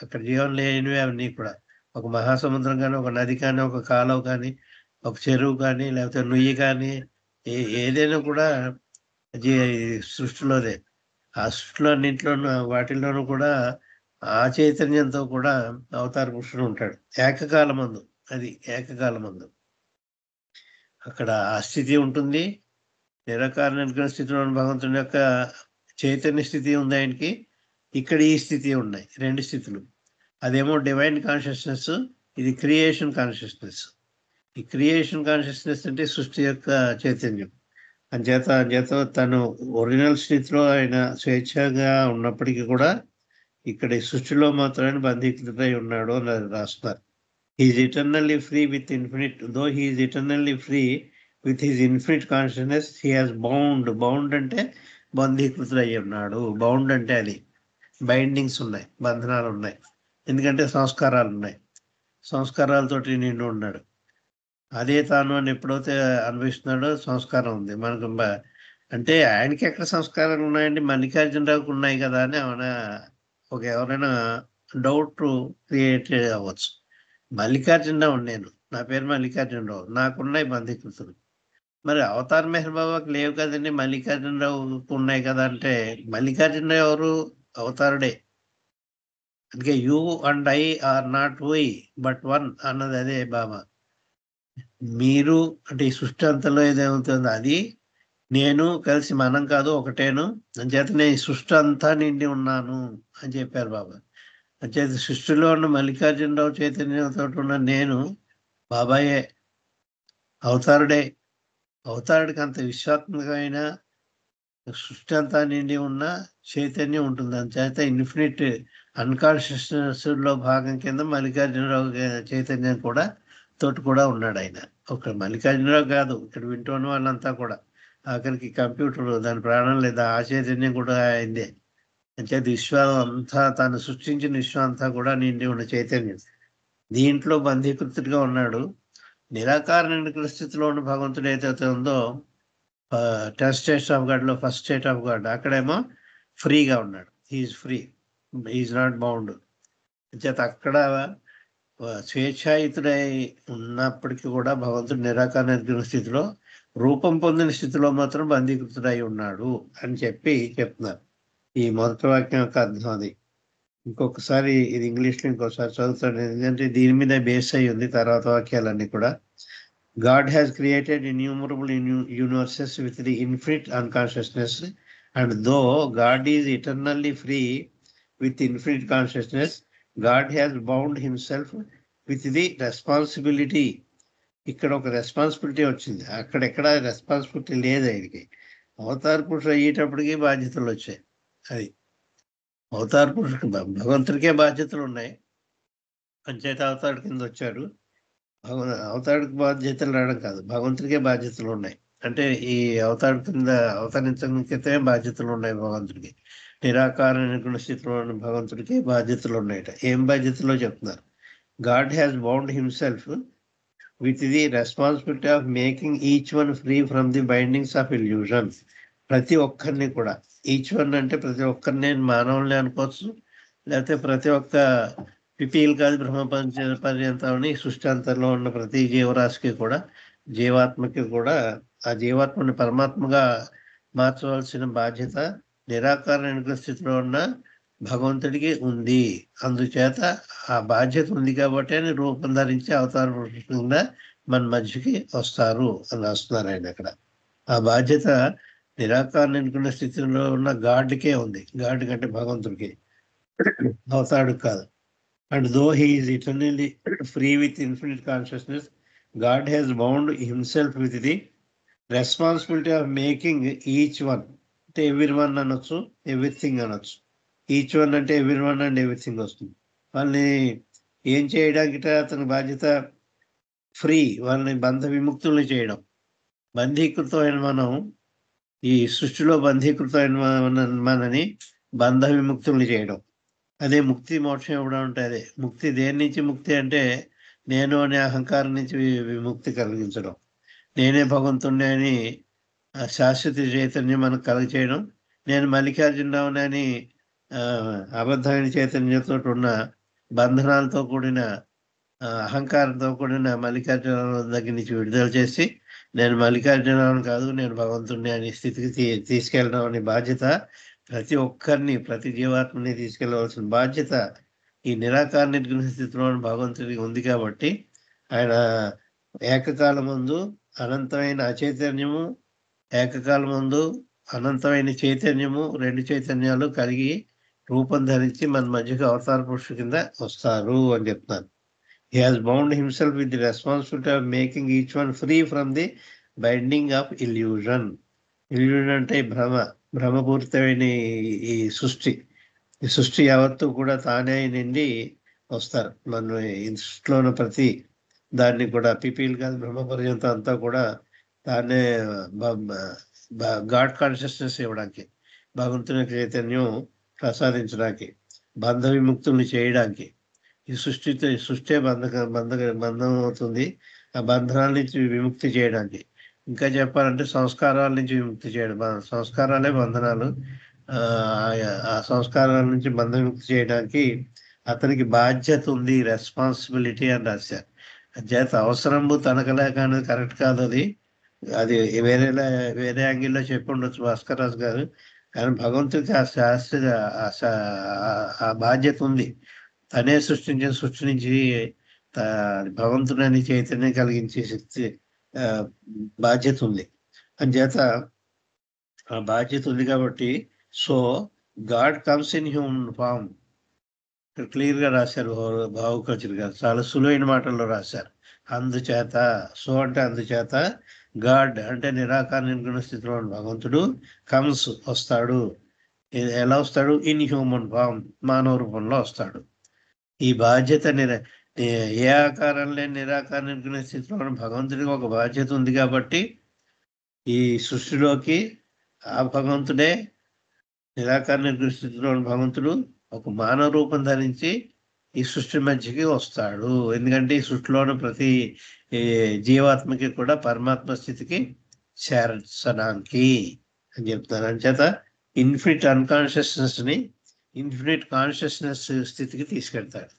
అక్కడ జీవం లేనివి అవన్నీ కూడా. ఒక మహాసముద్రం కానీ, ఒక నది కానీ, ఒక కాలువ కానీ, ఒక చెరువు కానీ, లేకపోతే నుయ్యి కానీ, ఏదైనా కూడా సృష్టిలోనే. ఆ సృష్టిలో అన్నింటిలోనూ వాటిల్లోనూ కూడా ఆ చైతన్యంతో కూడా అవతార పురుషుడు ఉంటాడు ఏకకాలమందు. అది ఏకకాలమందు అక్కడ ఆ స్థితి ఉంటుంది. నిరాకార నిర్గుణ స్థితిలో భగవంతుని యొక్క చైతన్య స్థితి ఉంది ఆయనకి. ఇక్కడ ఈ స్థితి ఉన్నాయి, 2 స్థితులు. అదేమో డివైన్ కాన్షియస్నెస్, ఇది క్రియేషన్ కాన్షియస్నెస్. ఈ క్రియేషన్ కాన్షియస్నెస్ అంటే సృష్టి యొక్క చైతన్యం. అంచేత తను ఒరిజినల్ స్థితిలో ఆయన స్వేచ్ఛగా ఉన్నప్పటికీ కూడా ఇక్కడ ఈ సృష్టిలో మాత్రమే బంధీకృతై ఉన్నాడు అని రాస్తున్నారు. He is eternally free with infinite, though he is eternally free with his infinite consciousness, he has bound. Bound అంటే బంధీకృతుడై ఉన్నాడు. బౌండ్ అంటే అది బైండింగ్స్ ఉన్నాయి, బంధనాలు ఉన్నాయి. ఎందుకంటే సంస్కారాలు ఉన్నాయి, సంస్కారాలతోటి నిండి ఉన్నాడు. అదే తాను అని ఎప్పుడైతే అనిపిస్తున్నాడో సంస్కారం ఉంది మనకు. అంటే ఆయనకి ఎక్కడ సంస్కారాలు ఉన్నాయండి? మల్లికార్జునరావుకి ఉన్నాయి కదా అని ఎవరైనా డౌట్ క్రియేట్ అవ్వచ్చు. మల్లికార్జునరావు నేను, నా పేరు మల్లికార్జునరావు, నాకున్నాయి బంధీకృతులు. మరి అవతార్ మెహర్ బాబాకి లేవు కదండి, మల్లికార్జునరావుకు ఉన్నాయి కదా అంటే, మల్లికార్జునరావు ఎవరు? అవతారుడే. అందుకే you and I are not why but one అన్నది అదే బాబా. మీరు అంటే ఈ సృష్టి అంతలో ఏదేమవుతుందో అది నేను కలిసి మనం కాదు, ఒకటేను. అంచేత నేను ఈ సృష్టి అంతా నిండి ఉన్నాను అని చెప్పారు బాబా. అంచేత సృష్టిలో ఉన్న మల్లికార్జునరావు చైతన్యంతో ఉన్న నేను బాబాయే, అవతారుడే. అవతారుడికి అంత విశ్వాత్మకమైన సృష్టి అంతా నిండి ఉన్న చైతన్యం ఉంటుంది. అంచేత ఇన్ఫినిట్ అన్కాన్షియస్నెస్ లో భాగం కింద మల్లికార్జునరావు చైతన్యం కూడా తోటి కూడా ఉన్నాడు ఆయన. ఒక మల్లికార్జునరావు కాదు, ఇక్కడ వింటున్న వాళ్ళంతా కూడా. ఆఖరికి కంప్యూటర్ దాని ప్రాణం లేదా ఆ చైతన్యం కూడా అయిందే. అంటే విశ్వం అంతా, తాను సృష్టించిన విశ్వం అంతా కూడా నిండి ఉన్న చైతన్యం. దీంట్లో బంధీకృతుడిగా ఉన్నాడు. నిరాకార నిర్గుణ స్థితిలో ఉన్న భగవంతుడు ఏదైతే ఉందో 10 స్టేట్స్ ఆఫ్ గాడ్ లో ఫస్ట్ స్టేట్ ఆఫ్ గాడ్, అక్కడేమో ఫ్రీగా ఉన్నాడు. He is free, he is not bound. చేత అక్కడ స్వేచ్ఛాయుతుడై ఉన్నప్పటికీ కూడా భగవంతుడు నిరాకార నిర్గుణ స్థితిలో రూపం పొందిన స్థితిలో మాత్రం బంధీకృతుడై ఉన్నాడు అని చెప్తున్నారు. ఈ మొదటి వాక్యం యొక్క అర్థం అది. ఇంకొకసారి ఇది ఇంగ్లీష్లో ఇంకోసారి చదువుతాడు, ఎందుకంటే దీని మీద బేస్ అయి ఉంది తర్వాత వాక్యాలన్నీ కూడా. God has created innumerable universes with the infinite unconsciousness, and though God is eternally free with infinite consciousness, God has bound himself with the responsibility. ఇక్కడ ఒక రెస్పాన్సిబిలిటీ వచ్చింది, అక్కడెక్కడ రెస్పాన్సిబిలిటీ లేదు ఆయనకి. అవతార పురుషుడు అయ్యేటప్పటికి బాధ్యతలు వచ్చాయి. అది అవతార పురుషుడు భగవంతుడికే బాధ్యతలు ఉన్నాయి, పంచాయతీ అవతారుడి కింద వచ్చాడు. అవతారుడికి బాధ్యతలు రావడం కాదు, భగవంతుడికే బాధ్యతలు ఉన్నాయి. అంటే ఈ అవతారుడి కింద అవతరించే బాధ్యతలు ఉన్నాయి భగవంతుడికి. నిరాకార నిర్గుణ స్థితిలో ఉన్న భగవంతుడికి బాధ్యతలు ఉన్నాయట. ఏం బాధ్యతలో చెప్తున్నారు? God has bound himself with the responsibility of making each one free from the bindings of illusion. ప్రతి ఒక్కరిని కూడా, ఈచ్ వన్ అంటే ప్రతి ఒక్కరిని, మానవుల్ని అనుకోవచ్చు, లేకపోతే ప్రతి ఒక్క పిపీలు కాదు, బ్రహ్మ పర్యంతాన్ని సృష్టి అంతర్లో ఉన్న ప్రతి జీవరాశికి కూడా, జీవాత్మకి కూడా ఆ జీవాత్మని పరమాత్మగా మార్చవలసిన బాధ్యత నిరాకార నిర్గుణ స్థితిలో ఉన్న భగవంతుడికి ఉంది. అందుచేత ఆ బాధ్యత ఉంది కాబట్టి అని రూపం ధరించి అవతార పురుషుడిగా మన మధ్యకి వస్తారు అని రాస్తున్నారు ఆయన అక్కడ. ఆ బాధ్యత నిరాకార నిర్గుణ స్థితిలో ఉన్న గాడ్కే ఉంది, గాడ్ కంటే భగవంతుడికి, అవతారుడికి కాదు. And though he is eternally free with infinite consciousness, God has bound himself with the responsibility of making each one. అంటే everyone అనొచ్చు, everything అనొచ్చు. ఈచ్ వన్ అంటే everyone అండ్ ఎవ్రీథింగ్ వస్తుంది. వాళ్ళని ఏం చేయడానికి అతని బాధ్యత? ఫ్రీ, వాళ్ళని బంధ విముక్తులు చేయడం. బంధీకృతమైన మనం, ఈ సృష్టిలో బంధీకృతమైన మనని బంధ విముక్తులు చేయడం. అదే ముక్తి, మోక్షం ఇవ్వడం అంటే అదే ముక్తి. దేని నుంచి ముక్తి అంటే నేను అనే అహంకారం నుంచి విముక్తి కలిగించడం. నేనే భగవంతుడిని అని శాశ్వత చైతన్యం మనకు కలుగచేయడం. నేను మల్లికార్జునరావుని అని అబద్ధమైన చైతన్యంతో ఉన్న బంధనాలతో కూడిన అహంకారంతో కూడిన మల్లికార్జునరావు దగ్గర నుంచి విడుదల చేసి నేను మల్లికార్జునరావుని కాదు, నేను భగవంతుడిని అనే స్థితికి తీసుకెళ్ళడం అనే బాధ్యత ప్రతి ఒక్కరిని, ప్రతి జీవాత్మని తీసుకెళ్ళవలసిన బాధ్యత ఈ నిరాకార నిర్గుణ స్థితిలో భగవంతుడికి ఉంది. కాబట్టి ఆయన ఏకకాలం ముందు అనంతమైన అచైతన్యము, ఏకకాలం ముందు అనంతమైన చైతన్యము, రెండు చైతన్యాలు కలిగి రూపం ధరించి మన మధ్యకి అవతార పురుషుడి కింద వస్తారు అని చెప్తాను. He has bound himself with the responsibility of making each one free from the binding of illusion. Illusion అంటే భ్రమపూరితమైన ఈ సృష్టి యావత్తు కూడా తానే నిండి వస్తారు. మనం ఈ సృష్టిలో ఉన్న ప్రతి దాన్ని కూడా పిపీలు కాదు, బ్రహ్మ పర్యంతం అంతా కూడా తానే గాడ్ కాన్షియస్నెస్ ఇవ్వడానికి, భగవంతుని చైతన్యం ప్రసాదించడానికి, బంధ విముక్తుల్ని చేయడానికి. ఈ సృష్టి బంధం అవుతుంది. ఆ బంధనాల నుంచి విముక్తి చేయడానికి, ఇంకా చెప్పాలంటే సంస్కారాల నుంచి విముక్తి చేయడం. సంస్కారాలే బంధనాలు. ఆ సంస్కారాల నుంచి బంధ విముక్తి చేయడానికి అతనికి బాధ్యత ఉంది, రెస్పాన్సిబిలిటీ అని రాశారు. చేత అవసరము తనకలేక అనేది కరెక్ట్ కాదు. అది వేరే యాంగిల్లో చెప్పి ఉండొచ్చు భాస్కర్ రాజు గారు. కానీ భగవంతుడికి ఆ శాస్త్ర ఆ బాధ్యత ఉంది. తనే సృష్టించిన సృష్టి నుంచి భగవంతుడని చైతన్యం కలిగించే శక్తి బాధ్యత ఉంది. అంచేత ఆ బాధ్యత ఉంది కాబట్టి so God comes in human form. ఇక్కడ క్లియర్గా రాశారు భావుకచర్ గారు, చాలా సులువైన మాటల్లో రాశారు. అందుచేత, సో అంటే అందుచేత, గాడ్ అంటే నిరాకార నిర్గుణ స్థితిలో భగవంతుడు కమ్స్ వస్తాడు. ఎలా వస్తాడు? ఇన్ హ్యూమన్ ఫామ్, మానవ రూపంలో వస్తాడు. ఈ బాధ్యత ఏ ఆకారం లేని నిరాకార నిర్గుణ స్థితిలో భగవంతుడికి ఒక బాధ్యత ఉంది. కాబట్టి ఈ సృష్టిలోకి ఆ భగవంతుడే, నిరాకార నిర్గుణ స్థితిలో భగవంతుడు ఒక మానవ రూపం ధరించి ఈ సృష్టి మధ్యకి వస్తాడు. ఎందుకంటే ఈ సృష్టిలోని ప్రతి జీవాత్మకి కూడా పరమాత్మ స్థితికి చేర్చడానికి అని చెప్తారు. అంచేత ఇన్ఫినిట్ అన్కాన్షియస్నెస్ని ఇన్ఫినిట్ కాన్షియస్నెస్ స్థితికి తీసుకెళ్తాడు.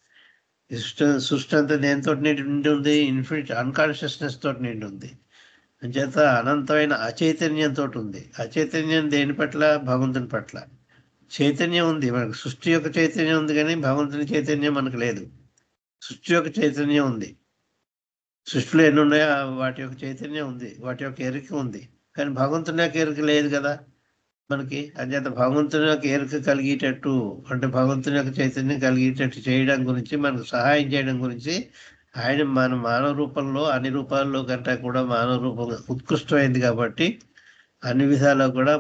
సృష్టి అంతా దేనితో నిండి ఉంది? ఇన్ఫినిట్ అన్కాన్షియస్నెస్ తోటి నిండి ఉంది. అంచేత అనంతమైన అచైతన్యంతో ఉంది. అచైతన్యం దేని పట్ల? భగవంతుని పట్ల. చైతన్యం ఉంది, మనకు సృష్టి యొక్క చైతన్యం ఉంది, కానీ భగవంతుని చైతన్యం మనకు లేదు. సృష్టి యొక్క చైతన్యం ఉంది. సృష్టిలో ఎన్ని ఉన్నాయో వాటి యొక్క చైతన్యం ఉంది, వాటి యొక్క ఎరుక ఉంది, కానీ భగవంతుని యొక్క ఎరుక లేదు కదా మనకి. అంచేత భగవంతుని యొక్క ఎరుక కలిగేటట్టు, అంటే భగవంతుని యొక్క చైతన్యం కలిగేటట్టు చేయడం గురించి, మనకు సహాయం చేయడం గురించి ఆయన మన మానవ రూపంలో, అన్ని రూపాల్లో కంటే కూడా మానవ రూపం ఉత్కృష్టమైంది కాబట్టి, అన్ని విధాలు కూడా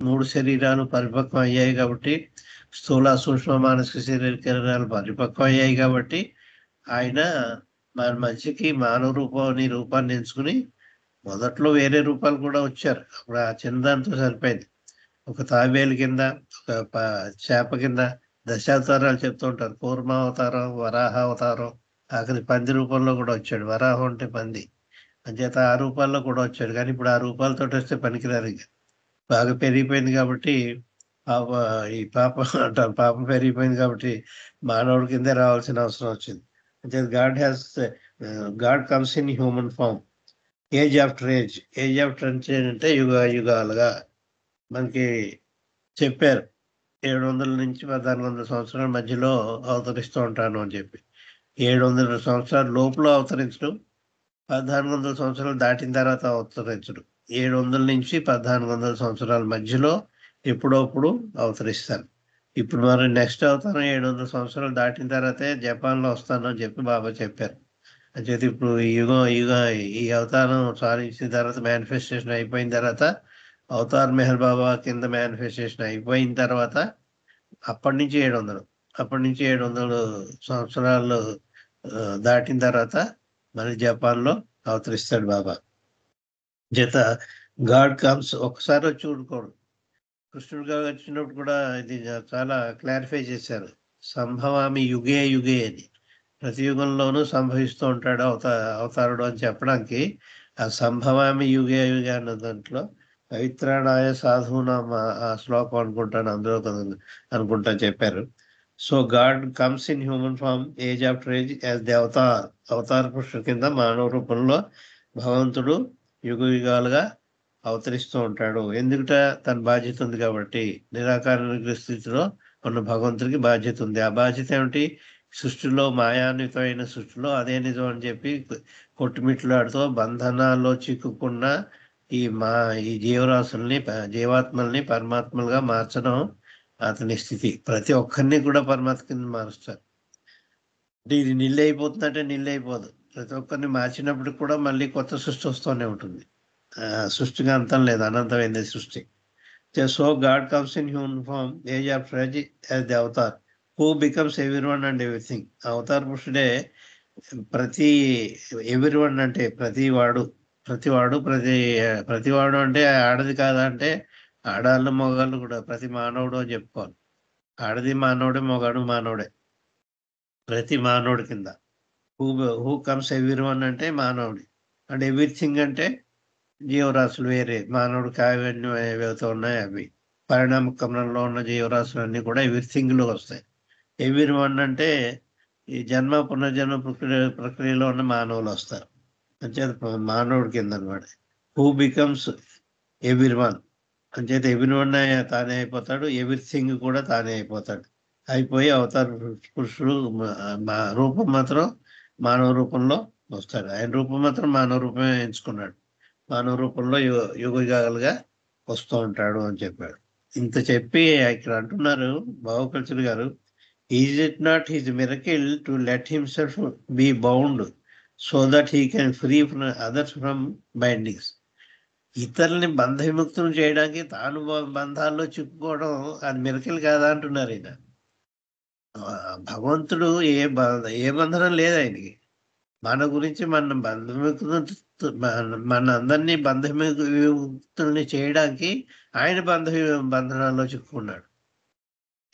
మూడు శరీరాలు పరిపక్వం అయ్యాయి కాబట్టి, స్థూల సూక్ష్మ మానసిక శరీరాలు పరిపక్వం అయ్యాయి కాబట్టి, ఆయన మన మనిషికి మానవ రూపాన్ని ఎంచుకుని, మొదట్లో వేరే రూపాలు కూడా వచ్చారు. అప్పుడు ఆ చిన్నదాంతో సరిపోయింది. ఒక తాబేలు కింద, ఒక చేప కింద దశావతారాలు చెప్తూ ఉంటారు. కూర్మావతారం, వరాహ అవతారం, ఆఖరి పంది రూపంలో కూడా వచ్చాడు. వరాహం అంటే పంది. అంచేత ఆ రూపాల్లో కూడా వచ్చాడు. కానీ ఇప్పుడు ఆ రూపాలతో వస్తే పనికిరారు. ఇంకా బాగా పెరిగిపోయింది కాబట్టి పాప అంటారు, పాపం పెరిగిపోయింది కాబట్టి మానవుడి కిందే రావాల్సిన అవసరం వచ్చింది. అంచేత God comes in human form, age after age. Age after age అంటే యుగాలుగా మనకి చెప్పారు. 700 నుంచి 1400 సంవత్సరాల మధ్యలో అవతరిస్తూ ఉంటాను అని చెప్పి. 700 సంవత్సరాల లోపల అవతరించడం, 1400 సంవత్సరాలు దాటిన తర్వాత అవతరించడం. 700 నుంచి 1400 సంవత్సరాల మధ్యలో ఎప్పుడప్పుడు అవతరిస్తాను. ఇప్పుడు మరి నెక్స్ట్ అవతారం 700 సంవత్సరాలు దాటిన తర్వాతే జపాన్లో వస్తాను అని చెప్పి బాబా చెప్పారు. అంచేత ఇప్పుడు ఈ అవతారం సాధించిన తర్వాత, మేనిఫెస్టేషన్ అయిపోయిన తర్వాత, అవతార్ మెహర్ బాబా కింద మేనిఫెస్టేషన్ అయిపోయిన తర్వాత, అప్పటి నుంచి 700 సంవత్సరాలు దాటిన తర్వాత మళ్ళీ జపాన్లో అవతరిస్తాడు బాబా. చేత గాడ్ కమ్స్ ఒక్కసారి వచ్చి ఊరుకోడు. కృష్ణుడు గారు వచ్చినప్పుడు కూడా ఇది చాలా క్లారిఫై చేశారు. సంభవామి యుగే యుగే అని. ప్రతి యుగంలోనూ సంభవిస్తూ ఉంటాడు అవతారుడు అని చెప్పడానికి ఆ సంభవామి యుగే యుగే అన్న దాంట్లో పవిత్రాణాయ సాధునామ ఆ శ్లోకం అనుకుంటాను, అందులో అనుకుంటా చెప్పారు. So God comes in human form, age after age, as the అవతార పురుషుడు కింద మానవ రూపంలో భగవంతుడు యుగాలుగా అవతరిస్తూ ఉంటాడు. ఎందుకంటే తన బాధ్యత ఉంది కాబట్టి. నిరాకార స్థితిలో ఉన్న భగవంతుడికి బాధ్యత ఉంది. ఆ బాధ్యత ఏమిటి? సృష్టిలో, మాయాన్వితమైన సృష్టిలో అదే నిజం అని చెప్పి కొట్టుమిట్లాడుతూ బంధనాల్లో చిక్కుకున్న ఈ జీవరాశుల్ని, జీవాత్మల్ని పరమాత్మలుగా మార్చడం అతని స్థితి. ప్రతి ఒక్కరిని కూడా పరమాత్మ కింద మారుస్తారు. అంటే ఇది నిల్లు అయిపోతుందంటే నిల్లు అయిపోదు. ప్రతి ఒక్కరిని మార్చినప్పుడు కూడా మళ్ళీ కొత్త సృష్టి వస్తూనే ఉంటుంది. సృష్టిగా అంతం లేదు, అనంతమైంది సృష్టి. So God comes in human form, age after age, as the avatar who becomes everyone and everything. అవతార్ పురుషుడే ఎవ్రీవన్ అంటే ప్రతివాడు అంటే ఆడది కాదా అంటే ఆడాళ్ళు మగవాళ్ళు కూడా ప్రతి మానవుడు అని చెప్పుకోవాలి. ఆడది మానవుడే, మగాడు మానవుడే, ప్రతి మానవుడి కింద. హూ కమ్స్ ఎవ్రీవన్ అంటే మానవుడి, అండ్ ఎవ్రీథింగ్ అంటే జీవరాశులు వేరే. మానవుడు కావ్యాన్ని ఏవైతే ఉన్నాయో అవి, పరిణామ క్రమంలో ఉన్న జీవరాశులు అన్నీ కూడా ఎవ్రీథింగ్లో వస్తాయి. ఎవ్రీవన్ అంటే ఈ జన్మ పునర్జన్మ ప్రక్రియలో ఉన్న మానవులు వస్తారు. అంచేత మానవుడి కింద అనమాట. హూ బికమ్స్ ఎవ్రీవన్ అంచేత ఎవ్రీవన్ తానే అయిపోతాడు, ఎవ్రీథింగ్ కూడా తానే అయిపోతాడు. అయిపోయి అవతార పురుషుడు రూపం మాత్రం మానవ రూపంలో వస్తాడు. ఆయన రూపం మాత్రం మానవ రూపమే ఎంచుకున్నాడు. మానవ రూపంలో యుగాలుగా వస్తూ ఉంటాడు అని చెప్పాడు. ఇంత చెప్పి ఇక్కడ అంటున్నారు భావకల్చర్ గారు, is it not his miracle to let himself be bound so that he can free others from bindings. ఇతరులని బంధ విముక్తులు చేయడానికి తాను బంధాల్లో చిక్కుకోవడం అది మిరకిల్ కాదా అంటున్నారు ఈయన. భగవంతుడు ఏ బంధనం లేదు ఆయనకి. మన గురించి మన అందరినీ బంధ విముక్తుల్ని చేయడానికి ఆయన బంధనాల్లో చిక్కుకున్నాడు.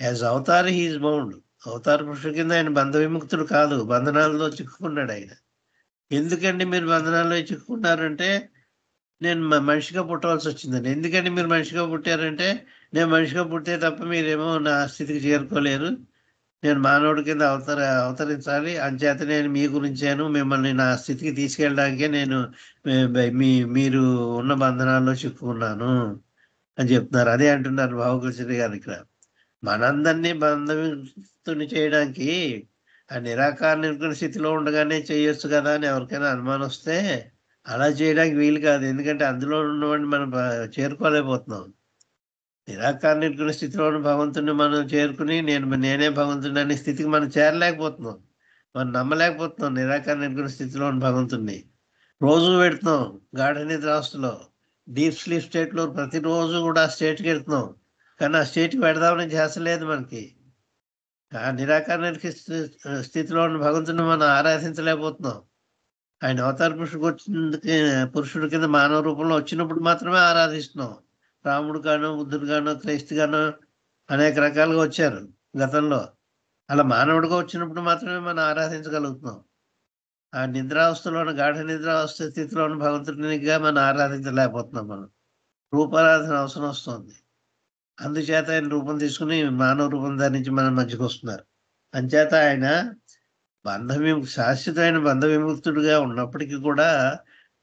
As avatar he is bound. అవతార పురుషుడి కింద ఆయన బంధ విముక్తుడు కాదు, బంధనాల్లో చిక్కుకున్నాడు ఆయన. ఎందుకండి మీరు బంధనాల్లో చిక్కుకున్నారంటే, నేను మనిషిగా పుట్టవలసి వచ్చిందండి. ఎందుకంటే మీరు మనిషిగా పుట్టారంటే, నేను మనిషిగా పుట్టే తప్ప మీరేమో నా స్థితికి చేరుకోలేరు, నేను మానవుడి కింద అవతరించాలి. అంచేత నేను మీ గురించాను. మిమ్మల్ని నా స్థితికి తీసుకెళ్ళడానికే నేను మీరు ఉన్న బంధనాల్లో చిక్కుకున్నాను అని చెప్తున్నారు. అదే అంటున్నారు భావకృష్ణ గారు ఇక్కడ. మనందరినీ బంధవిముక్తుని చేయడానికి ఆ నిరాకార నిర్గుణ స్థితిలో ఉండగానే చేయొచ్చు కదా అని ఎవరికైనా అనుమానం వస్తే, అలా చేయడానికి వీలు కాదు. ఎందుకంటే అందులో ఉన్నవాడిని మనం చేరుకోలేకపోతున్నాం. నిరాకార నిర్గుణ స్థితిలో ఉన్న భగవంతుడిని మనం చేరుకుని నేనే భగవంతుడిని అనే స్థితికి మనం చేరలేకపోతున్నాం. మనం నమ్మలేకపోతున్నాం నిరాకార నిర్గుణ స్థితిలో ఉన్న భగవంతుడిని. రోజు పెడుతున్నాం గాఢ నిద్రావస్థలో, డీప్ స్లీప్ స్టేట్లో ప్రతిరోజు కూడా ఆ స్టేట్కి వెళ్తున్నాం. కానీ ఆ స్టేట్కి పెడదామని ధ్యాస లేదు మనకి. ఆ నిరాకార స్థితిలో ఉన్న భగవంతుని మనం ఆరాధించలేకపోతున్నాం. ఆయన అవతార పురుషుడి కింద మానవ రూపంలో వచ్చినప్పుడు మాత్రమే ఆరాధిస్తున్నాం. రాముడు గాను, బుద్ధుడు గాను, క్రైస్తు గాను అనేక రకాలుగా వచ్చారు గతంలో. అలా మానవుడిగా వచ్చినప్పుడు మాత్రమే మనం ఆరాధించగలుగుతున్నాం. ఆ నిద్రావస్థలో ఉన్న గాఢ నిద్రావస్థ స్థితిలో ఉన్న భగవంతుడినిగా మనం ఆరాధించలేకపోతున్నాం. మనం రూపారాధన అవసరం వస్తుంది. అందుచేత ఆయన రూపం తీసుకుని మానవ రూపం ధరించి మన మధ్యకు వస్తున్నారు. అంచేత ఆయన శాశ్వతమైన బంధ విముక్తుడిగా ఉన్నప్పటికీ కూడా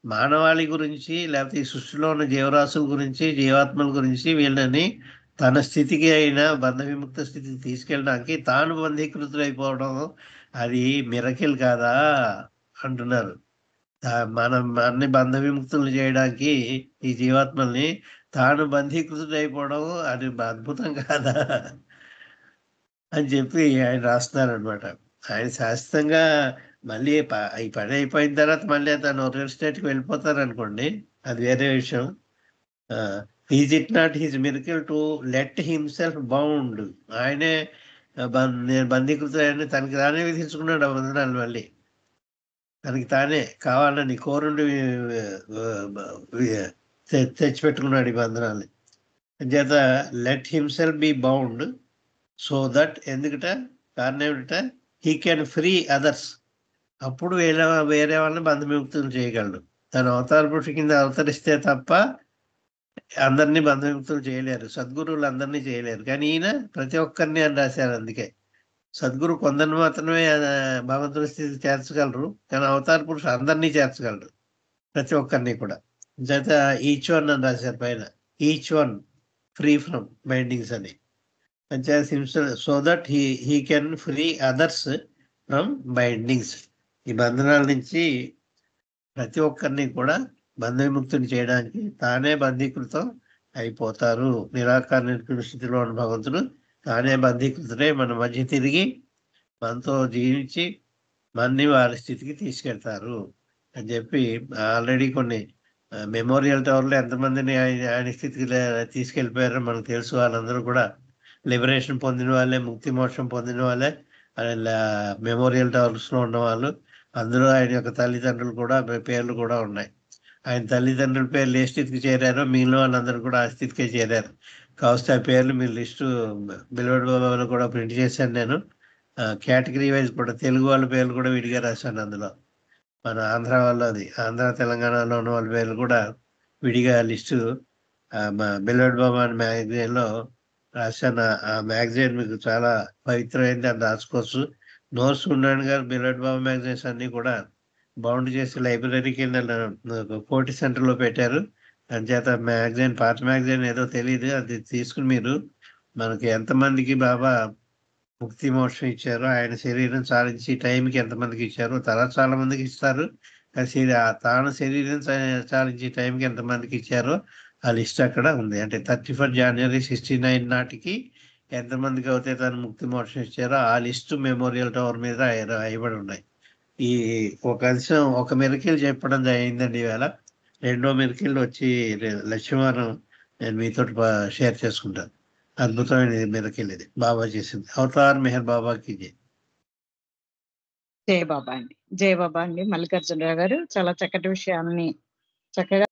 మానవాళి గురించి, లేకపోతే ఈ సృష్టిలో ఉన్న జీవరాశుల గురించి, జీవాత్మల గురించి వీళ్ళని తన స్థితికి అయిన బంధ విముక్త స్థితికి తీసుకెళ్ళడానికి తాను బంధీకృతుడైపోవడం అది మిరకిల్ కాదా అంటున్నారు. మనం అన్ని బంధ విముక్తులు చేయడానికి ఈ జీవాత్మల్ని తాను బంధీకృతుడైపోవడం అది అద్భుతం కాదా అని చెప్పి ఆయన రాస్తున్నారనమాట. ఆయన శాశ్వతంగా మళ్ళీ ఈ పని అయిపోయిన తర్వాత మళ్ళీ తను రియల్ స్టేట్కి వెళ్ళిపోతారనుకోండి, అది వేరే విషయం. Is it not his miracle to let himself bound. ఆయనే నేను బంధీకృతుడని తనకి తానే విధించుకున్నాడు ఆ బంధనాలు. మళ్ళీ తనకి తానే కావాలని కోరుండి తెచ్చిపెట్టుకున్నాడు ఈ బంధనాల్ని. చేత let himself be bound so that, ఎందుకట కారణం ఏమిట, హీ కెన్ ఫ్రీ అదర్స్. అప్పుడు వేరే వాళ్ళని బంధవిముక్తులు చేయగలడు. తన అవతార పురుషు కింద అవతరిస్తే తప్ప అందరినీ బంధవిముక్తులు చేయలేరు. సద్గురువులు అందరినీ చేయలేరు. కానీ ఈయన ప్రతి ఒక్కరిని అని రాశారు. అందుకే సద్గురు కొందరిని మాత్రమే భగవంతుడి స్థితి చేర్చగలరు. కానీ అవతార పురుషు అందరినీ చేర్చగలరు, ప్రతి ఒక్కరిని కూడా. చేత ఈచ్ వన్ అని రాశారు పైన, each one free from bindings అని. So that he can free others from bindings. ఈ బంధనాల నుంచి ప్రతి ఒక్కరిని కూడా బంధ విముక్తిని చేయడానికి తానే బంధీకృతం అయిపోతారు. నిరాకార నిర్గుణ స్థితిలో ఉన్న భగవంతుడు తానే బంధీకృతుడే మన మధ్య తిరిగి మనతో జీవించి మనని వారి స్థితికి తీసుకెళ్తారు అని చెప్పి ఆల్రెడీ కొన్ని మెమోరియల్ టవర్లో ఎంతమందిని ఆయన స్థితికి తీసుకెళ్ళిపోయారో మనకు తెలుసు. వాళ్ళందరూ కూడా లిబరేషన్ పొందిన వాళ్ళే, ముక్తి మోక్షం పొందిన వాళ్ళే మెమోరియల్ టవర్స్లో ఉన్న వాళ్ళు. అందులో ఆయన యొక్క తల్లిదండ్రులు కూడా పేర్లు కూడా ఉన్నాయి. ఆయన తల్లిదండ్రుల పేర్లు ఏ స్థితికి చేరారో మిగిలిన వాళ్ళందరూ కూడా ఆ స్థితికే చేరారు. కావస్తే ఆ పేర్లు మీ లిస్టు బిల్వడ్ బాబాలో కూడా ప్రింట్ చేశాను నేను. కేటగిరీ వైజ్ కూడా తెలుగు వాళ్ళ పేర్లు కూడా విడిగా రాశాను అందులో. మన ఆంధ్ర వాళ్ళది, ఆంధ్ర తెలంగాణలో ఉన్న వాళ్ళ పేర్లు కూడా విడిగా లిస్టు బిల్వడ్ బాబా అనే మ్యాగజైన్లో రాశాను. ఆ మ్యాగజైన్ మీకు చాలా పవిత్రమైంది, అని రాసుకోవచ్చు. నోట్స్ ఉండండి గారు బిల్వడ్ బాబా మ్యాగజైన్స్ అన్నీ కూడా బౌండ్ చేసి లైబ్రరీ కింద కోటి సెంటర్లో పెట్టారు. అంచేత మ్యాగజైన్, పాత మ్యాగజైన్ ఏదో తెలియదు, అది తీసుకుని మీరు మనకి ఎంతమందికి బాబా ముక్తి మోక్షం ఇచ్చారో, ఆయన శరీరం చాలించి టైంకి ఎంతమందికి ఇచ్చారో, తర్వాత చాలా మందికి ఇస్తారు. కానీ తాను శరీరం చాలించి టైంకి ఎంతమందికి ఇచ్చారో ఆ లిస్ట్ అక్కడ ఉంది. అంటే 31 జనవరి 69 నాటికి ఎంతమందికి అయితే తను ముక్తి మోక్షం ఇచ్చారో ఆ లిస్టు మెమోరియల్ టవర్ మీద రాయబడి ఉన్నాయి. ఈ ఒక మెరికల్ చెప్పడం అయిందండి ఇవాళ. రెండో మెరికల్ వచ్చి లక్ష్మీవారం నేను మీతో షేర్ చేసుకుంటాను. అద్భుతమైన మెరికల్ ఇది బాబా చేసింది. అవతార్ మెహర్ బాబాకి జై. జై బాబా అండి. జై బాబా అండి. మల్లికార్జునరావు గారు చాలా చక్కటి విషయాన్ని చక్కగా